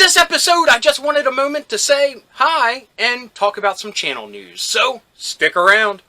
this episode, I just wanted a moment to say hi and talk about some channel news, so stick around.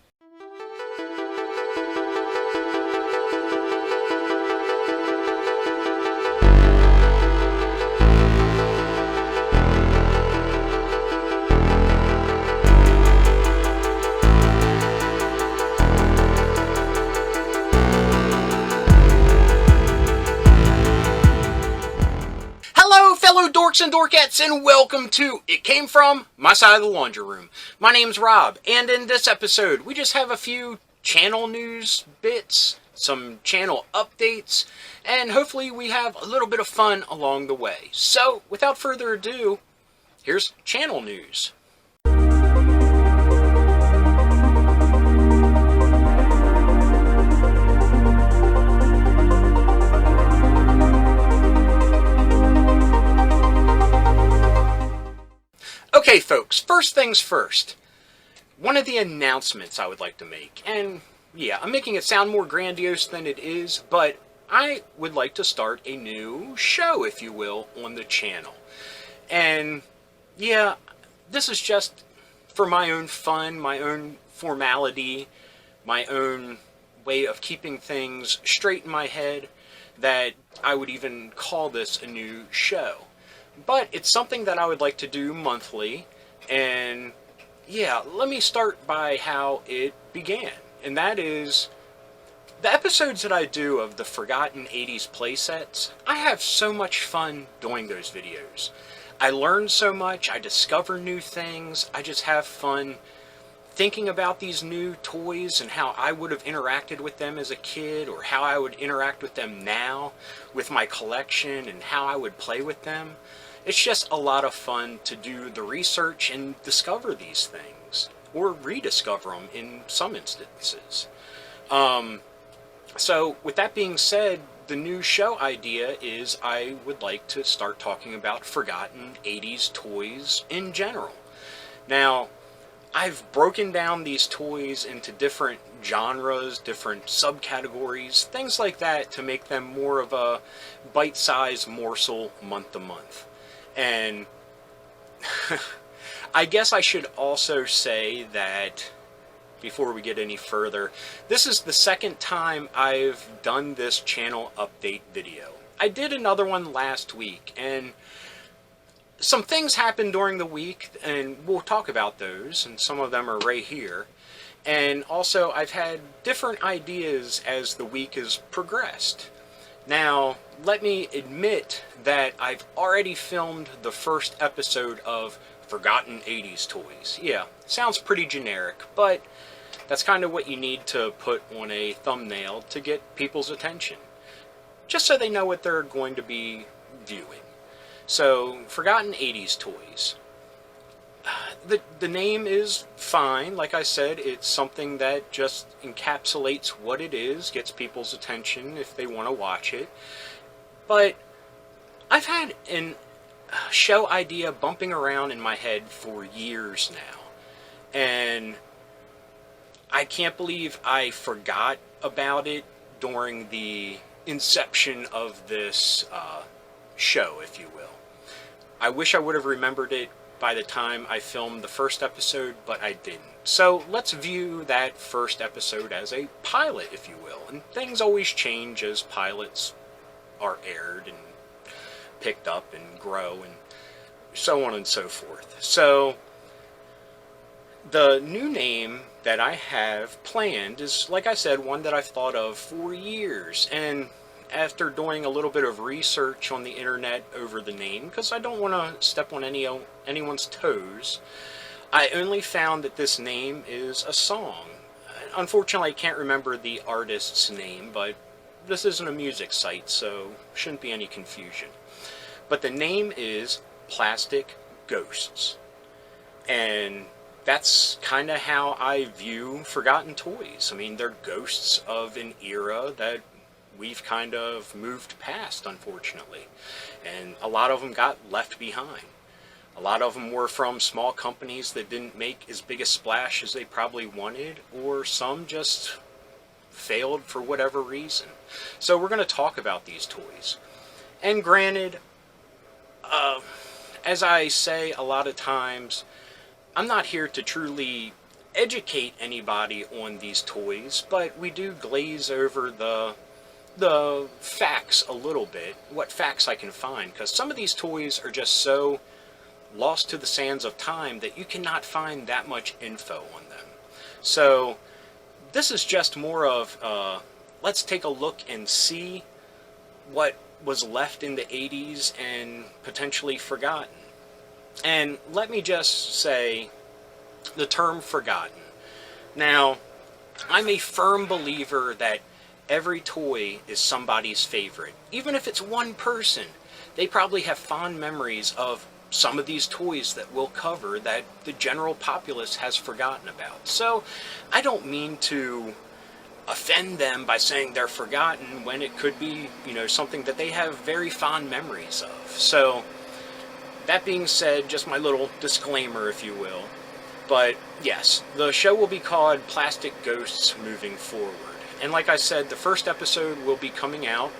Fellow dorks and dorkettes, and welcome to It Came From My Side of the Laundry Room. My name's Rob, and in this episode, we just have a few channel news bits, some channel updates, and hopefully we have a little bit of fun along the way. So, without further ado, here's channel news. Okay folks, first things first, one of the announcements I would like to make, and yeah, I'm making it sound more grandiose than it is, but I would like to start a new show, if you will, on the channel. And yeah, this is just for my own fun, my own formality, my own way of keeping things straight in my head, that I would even call this a new show. But it's something that I would like to do monthly, and yeah, let me start by how it began. And that is, the episodes that I do of the Forgotten 80s playsets, I have so much fun doing those videos. I learn so much, I discover new things, I just have fun thinking about these new toys and how I would have interacted with them as a kid, or how I would interact with them now with my collection and how I would play with them. It's just a lot of fun to do the research and discover these things, or rediscover them in some instances. So with that being said, the new show idea is I would like to start talking about forgotten 80s toys in general. Now, I've broken down these toys into different genres, different subcategories, things like that, to make them more of a bite-sized morsel month to month. And I guess I should also say that, before we get any further, this is the second time I've done this channel update video. I did another one last week, and some things happened during the week, and we'll talk about those, and some of them are right here. And also, I've had different ideas as the week has progressed. Now, let me admit that I've already filmed the first episode of Forgotten 80s Toys. Yeah, sounds pretty generic, but that's kind of what you need to put on a thumbnail to get people's attention, just so they know what they're going to be viewing. So, Forgotten 80s Toys. The name is fine. Like I said, it's something that just encapsulates what it is, gets people's attention if they want to watch it. But I've had a show idea bumping around in my head for years now, and I can't believe I forgot about it during the inception of this show, if you will. I wish I would have remembered it by the time I filmed the first episode, but I didn't. So let's view that first episode as a pilot, if you will. And things always change as pilots are aired and picked up and grow and so on and so forth. So the new name that I have planned is, like I said, one that I've thought of for years. And after doing a little bit of research on the internet over the name, because I don't want to step on anyone's toes, I only found that this name is a song. Unfortunately, I can't remember the artist's name, but this isn't a music site, so shouldn't be any confusion. But the name is Plastic Ghosts. And that's kind of how I view Forgotten Toys. I mean, they're ghosts of an era that we've kind of moved past, unfortunately. And a lot of them got left behind. A lot of them were from small companies that didn't make as big a splash as they probably wanted, or some just failed for whatever reason. So we're going to talk about these toys. And granted, as I say a lot of times, I'm not here to truly educate anybody on these toys, but we do glaze over the facts a little bit, what facts I can find, because some of these toys are just so lost to the sands of time that you cannot find that much info on them. So this is just more of let's take a look and see what was left in the 80s and potentially forgotten. And let me just say the term forgotten. Now, I'm a firm believer that every toy is somebody's favorite. Even if it's one person, they probably have fond memories of some of these toys that we'll cover that the general populace has forgotten about. So I don't mean to offend them by saying they're forgotten when it could be, something that they have very fond memories of. So that being said, just my little disclaimer, if you will. But yes, the show will be called Plastic Ghosts moving forward. And like I said, the first episode will be coming out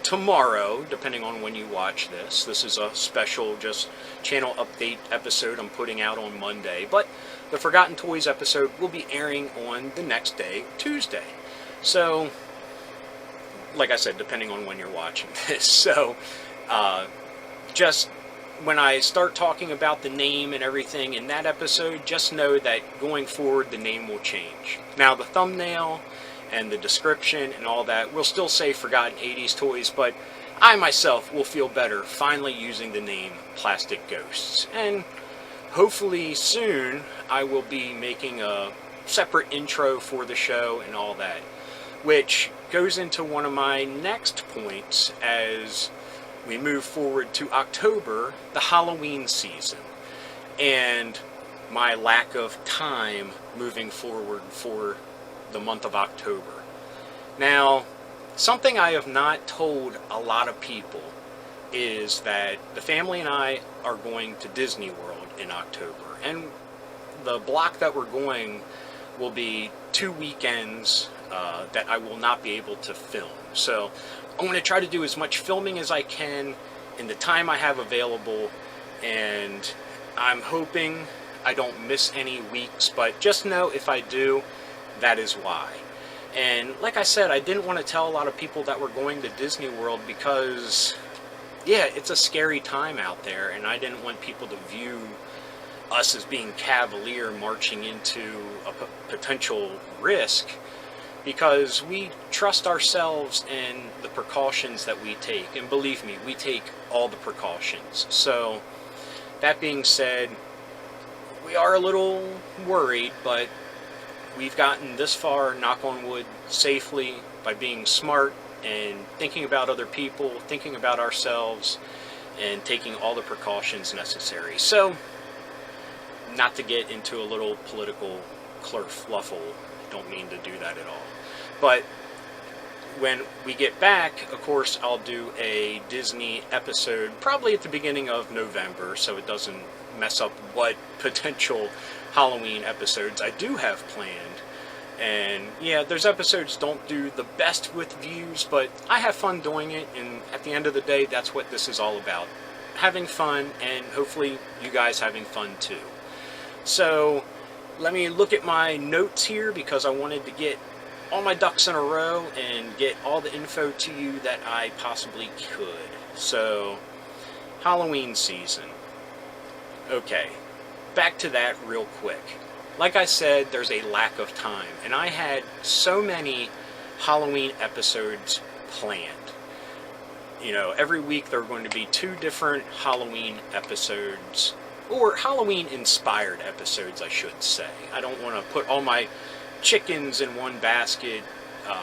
tomorrow, depending on when you watch this. This is a special just channel update episode I'm putting out on Monday. But the Forgotten Toys episode will be airing on the next day, Tuesday. So, like I said, depending on when you're watching this. So, just when I start talking about the name and everything in that episode, just know that going forward the name will change. Now the thumbnail and the description and all that will still say Forgotten 80s Toys, but I myself will feel better finally using the name Plastic Ghosts. And hopefully soon I will be making a separate intro for the show and all that, which goes into one of my next points as we move forward to October, the Halloween season, and my lack of time moving forward for the month of October. Now, something I have not told a lot of people is that the family and I are going to Disney World in October, and the block that we're going will be 2 weekends that I will not be able to film. So I'm going to try to do as much filming as I can in the time I have available, and I'm hoping I don't miss any weeks, but just know if I do, that is why. And like I said, I didn't want to tell a lot of people that we're going to Disney World because, yeah, it's a scary time out there, and I didn't want people to view us as being cavalier marching into a potential risk, because we trust ourselves and the precautions that we take. And believe me, we take all the precautions. So, that being said, we are a little worried, but we've gotten this far, knock on wood, safely by being smart and thinking about other people, thinking about ourselves, and taking all the precautions necessary. So, not to get into a little political kerfluffle, don't mean to do that at all. But when we get back, of course, I'll do a Disney episode probably at the beginning of November, so it doesn't mess up what potential Halloween episodes I do have planned. And yeah, those episodes don't do the best with views, but I have fun doing it, and at the end of the day, that's what this is all about. Having fun, and hopefully you guys having fun too. So, let me look at my notes here, because I wanted to get all my ducks in a row and get all the info to you that I possibly could. So, Halloween season. Okay, back to that real quick. Like I said, there's a lack of time, and I had so many Halloween episodes planned. Every week there are going to be 2 different Halloween episodes, or Halloween-inspired episodes, I should say. I don't want to put all my chickens in one basket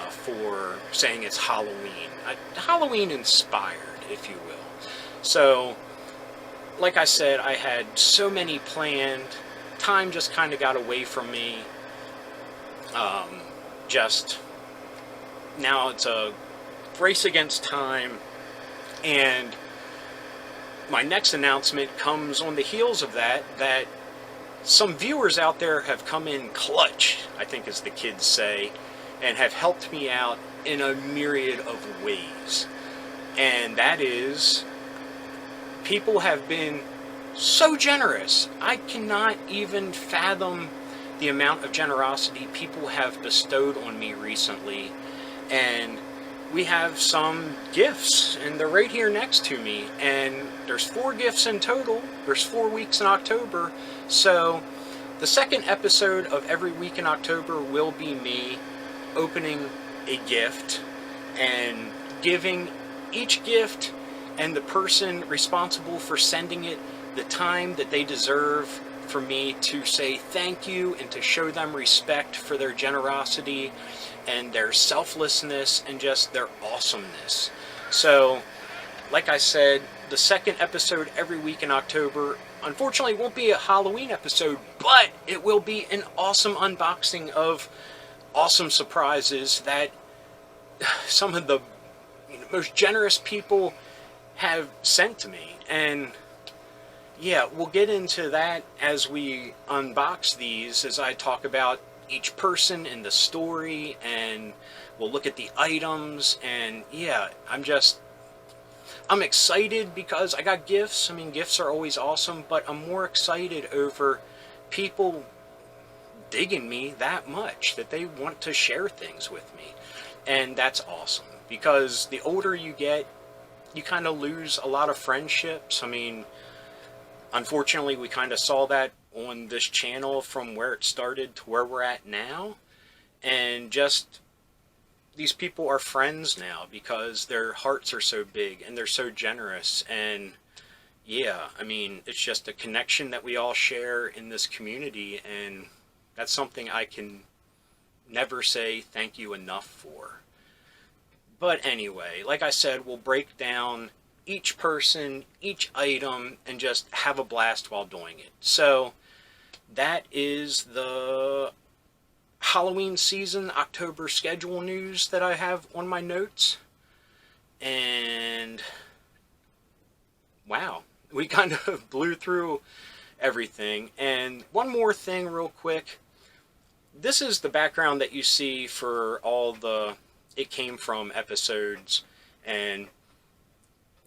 for saying it's Halloween. Halloween-inspired, if you will. So, like I said, I had so many planned. Time just kind of got away from me. Now it's a race against time, and my next announcement comes on the heels of that some viewers out there have come in clutch, I think as the kids say, and have helped me out in a myriad of ways. And that is, people have been so generous. I cannot even fathom the amount of generosity people have bestowed on me recently. And we have some gifts, and they're right here next to me. And there's 4 gifts in total. There's 4 weeks in October. So the second episode of every week in October will be me opening a gift and giving each gift and the person responsible for sending it the time that they deserve for me to say thank you and to show them respect for their generosity and their selflessness and just their awesomeness. So, like I said, the second episode every week in October, unfortunately, won't be a Halloween episode, but it will be an awesome unboxing of awesome surprises that some of the most generous people have sent to me. And yeah, we'll get into that as we unbox these, as I talk about each person and the story, and we'll look at the items. And yeah, I'm excited because I got gifts. I mean, gifts are always awesome, but I'm more excited over people digging me that much that they want to share things with me. And that's awesome, because the older you get, you kind of lose a lot of friendships. I mean, unfortunately, we kind of saw that on this channel from where it started to where we're at now. And just, these people are friends now because their hearts are so big and they're so generous. And yeah, I mean, it's just a connection that we all share in this community, and that's something I can never say thank you enough for. But anyway, like I said, we'll break down each person, each item, and just have a blast while doing it. So that is the Halloween season October schedule news that I have on my notes. And wow, we kind of blew through everything. And one more thing real quick. This is the background that you see for all the It Came From episodes, and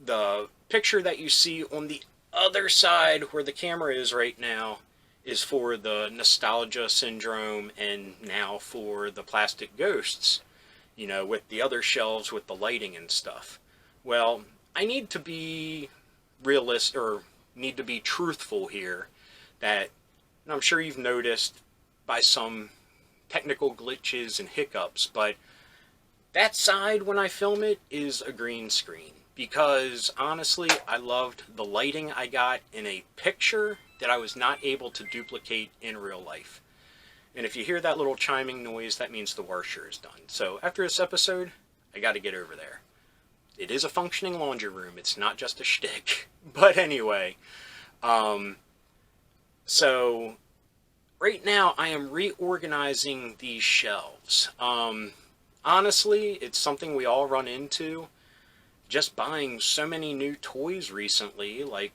the picture that you see on the other side where the camera is right now is for the nostalgia syndrome, and now for the plastic ghosts, you know, with the other shelves with the lighting and stuff. Well, I need to be realistic, or need to be truthful here, that, and I'm sure you've noticed by some technical glitches and hiccups, but that side when I film it is a green screen. Because honestly, I loved the lighting I got in a picture that I was not able to duplicate in real life. And if you hear that little chiming noise, that means the washer is done. So after this episode, I got to get over there. It is a functioning laundry room. It's not just a shtick. But anyway, so right now I am reorganizing these shelves. Honestly, it's something we all run into. Just buying so many new toys recently, like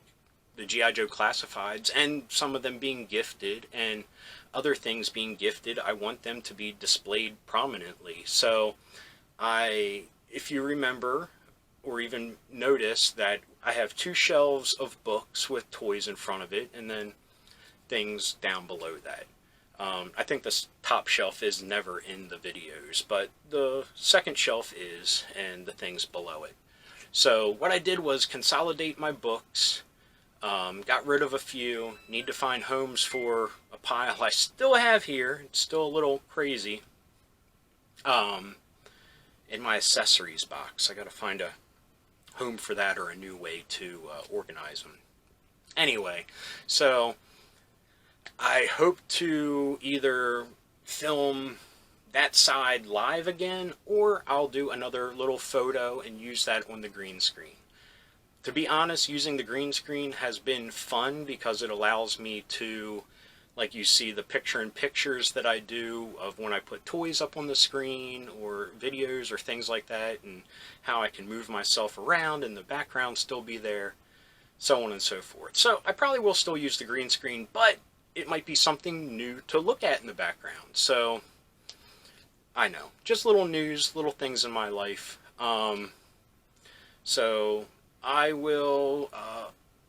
the G.I. Joe Classifieds, and some of them being gifted, and other things being gifted, I want them to be displayed prominently. So if you remember, or even notice, that I have 2 shelves of books with toys in front of it, and then things down below that. I think this top shelf is never in the videos, but the second shelf is, and the things below it. So what I did was consolidate my books, got rid of a few, need to find homes for a pile I still have here. It's still a little crazy. In my accessories box, I got to find a home for that, or a new way to organize them. Anyway, so I hope to either film that side live again, or I'll do another little photo and use that on the green screen. To be honest, using the green screen has been fun because it allows me to, like you see the picture-in-pictures that I do of when I put toys up on the screen, or videos or things like that, and how I can move myself around and the background still be there, so on and so forth. So I probably will still use the green screen, but it might be something new to look at in the background. So I know, just little news, little things in my life. So I will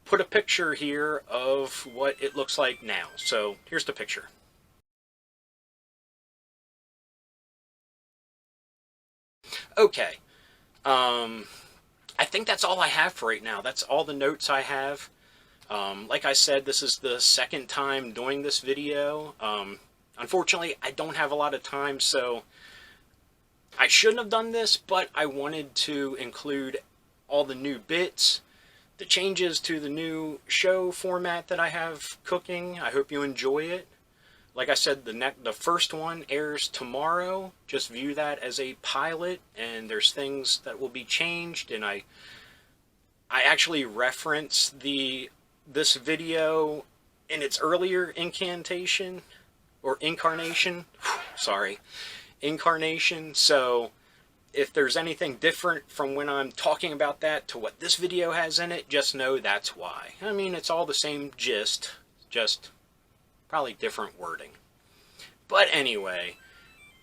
put a picture here of what it looks like now. So here's the picture. Okay. I think that's all I have for right now. That's all the notes I have. Like I said, this is the second time doing this video. Unfortunately, I don't have a lot of time, so I shouldn't have done this, but I wanted to include all the new bits, the changes to the new show format that I have cooking. I hope you enjoy it. Like I said, the first one airs tomorrow. Just view that as a pilot, and there's things that will be changed, and I actually reference this video in its earlier incarnation. So if there's anything different from when I'm talking about that to what this video has in it, just know that's why. I mean, it's all the same gist, just probably different wording. But anyway,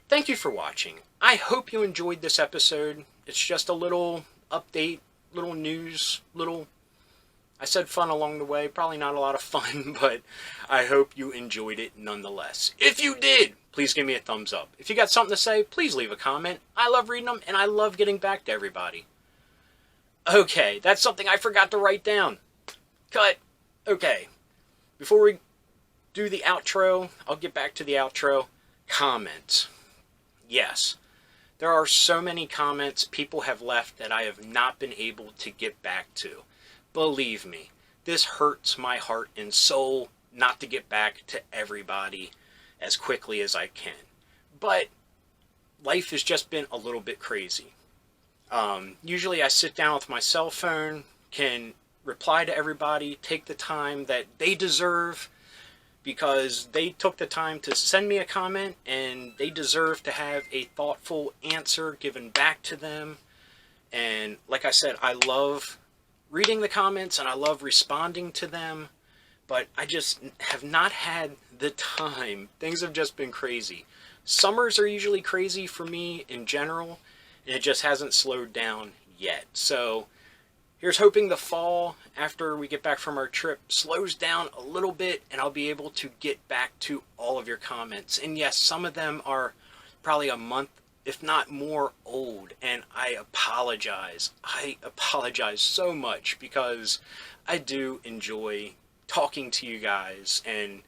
thank you for watching. I hope you enjoyed this episode. It's just a little update, little news, I said fun along the way. Probably not a lot of fun, but I hope you enjoyed it nonetheless. If you did, please give me a thumbs up. If you got something to say, please leave a comment. I love reading them, and I love getting back to everybody. Okay, that's something I forgot to write down. Cut. Okay, before we do the outro, I'll get back to the outro. Comments. Yes, there are so many comments people have left that I have not been able to get back to. Believe me, this hurts my heart and soul not to get back to everybody as quickly as I can. But life has just been a little bit crazy. Usually I sit down with my cell phone, can reply to everybody, take the time that they deserve, because they took the time to send me a comment, and they deserve to have a thoughtful answer given back to them. And like I said, I love reading the comments and I love responding to them, but I just have not had the time. Things have just been crazy. Summers are usually crazy for me in general, and it just hasn't slowed down yet. So here's hoping the fall, after we get back from our trip, slows down a little bit, and I'll be able to get back to all of your comments. And yes, some of them are probably a month, if not more, old, and I apologize. I apologize so much, because I do enjoy talking to you guys, and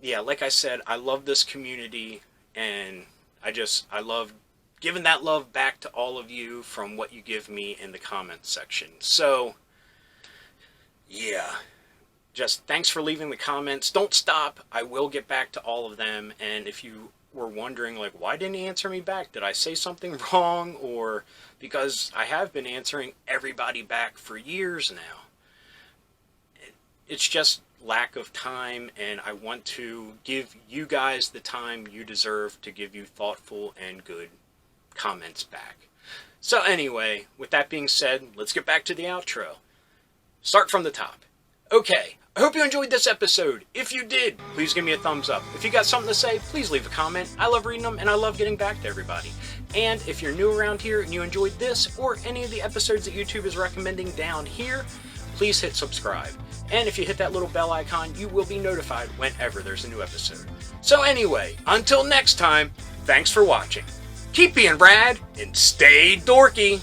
yeah, like I said, I love this community, and I love giving that love back to all of you from what you give me in the comments section. So yeah, just thanks for leaving the comments. Don't stop. I will get back to all of them, and if you were wondering, like, why didn't he answer me back? Did I say something wrong? Or because I have been answering everybody back for years now. It's just lack of time, and I want to give you guys the time you deserve to give you thoughtful and good comments back. So anyway, with that being said, let's get back to the outro. Start from the top. Okay, I hope you enjoyed this episode. If you did, please give me a thumbs up. If you got something to say, please leave a comment. I love reading them, and I love getting back to everybody. And if you're new around here and you enjoyed this or any of the episodes that YouTube is recommending down here, please hit subscribe. And if you hit that little bell icon, you will be notified whenever there's a new episode. So anyway, until next time, thanks for watching. Keep being rad and stay dorky.